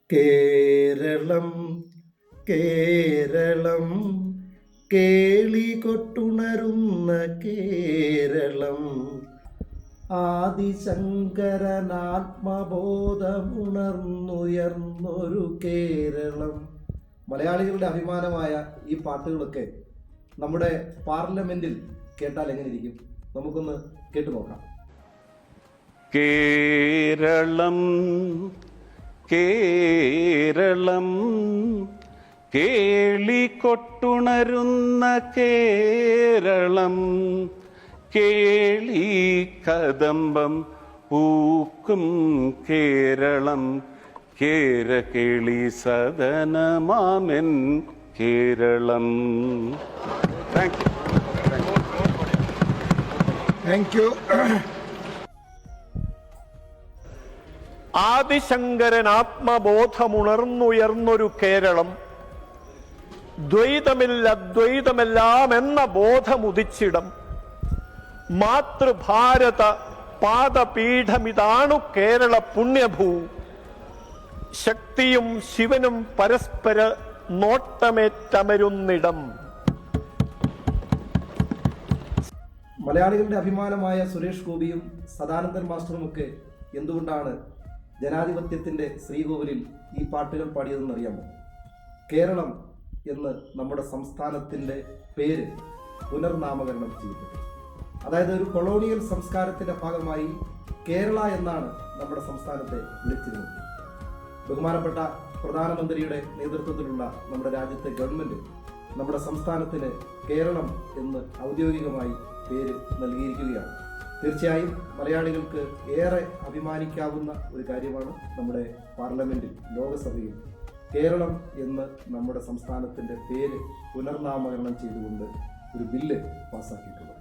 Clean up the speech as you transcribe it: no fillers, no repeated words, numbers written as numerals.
കേരളം കേരളം കേളി കൊട്ടുണരുന്ന കേരളം ആദിശങ്കരനാത്മബോധമുണർന്നുയർന്നൊരു കേരളം. മലയാളികളുടെ അഭിമാനമായ ഈ പാട്ടുകളൊക്കെ നമ്മുടെ പാർലമെന്റിൽ കേട്ടാൽ എങ്ങനെ ഇരിക്കും? നമുക്കൊന്ന് കേട്ടു നോക്കാം. കേരളം കേരളം കേളികൊട്ടുണരുന്ന കേരളം, കേളി കദംബം പൂക്കും കേരളം, കേരകേളി സദനമാമെൻ കേരളം. Thank you. ആദിശങ്കരൻ ആത്മബോധമുണർന്നുയർന്നൊരു കേരളം, ദ്വൈതമില്ല അദ്വൈതമെല്ലാം എന്ന ബോധമുദിച്ചിടം, മാതൃഭാരത പാദപീഠമിതാണു കേരള പുണ്യഭൂ, ശക്തിയും ശിവനും പരസ്പര നോട്ടമേറ്റമരുന്നിടം. മലയാളികളുടെ അഭിമാനമായ സുരേഷ് ഗോപിയും സദാനന്ദൻ മാസ്റ്ററുമൊക്കെ എന്തുകൊണ്ടാണ് ജനാധിപത്യത്തിൻ്റെ ശ്രീകോവിലിൽ ഈ പാട്ടുകൾ പാടിയതെന്ന് അറിയാമോ? കേരളം എന്ന് നമ്മുടെ സംസ്ഥാനത്തിൻ്റെ പേര് പുനർനാമകരണം ചെയ്യപ്പെട്ടു. അതായത് ഒരു കൊളോണിയൽ സംസ്കാരത്തിൻ്റെ ഭാഗമായി കേരള എന്നാണ് നമ്മുടെ സംസ്ഥാനത്തെ വിളിച്ചിരുന്നത്. ബഹുമാനപ്പെട്ട പ്രധാനമന്ത്രിയുടെ നേതൃത്വത്തിലുള്ള നമ്മുടെ രാജ്യത്തെ ഗവൺമെൻറ് നമ്മുടെ സംസ്ഥാനത്തിന് കേരളം എന്ന് ഔദ്യോഗികമായി പേര് നൽകിയിരിക്കുകയാണ്. തീർച്ചയായും മലയാളികൾക്ക് ഏറെ അഭിമാനിക്കാവുന്ന ഒരു കാര്യമാണ് നമ്മുടെ പാർലമെന്റിൽ, ലോകസഭയിൽ കേരളം എന്ന് നമ്മുടെ സംസ്ഥാനത്തിൻ്റെ പേര് പുനർനാമകരണം ചെയ്തുകൊണ്ട് ഒരു ബില്ല് പാസ്സാക്കിയിട്ടുള്ളത്.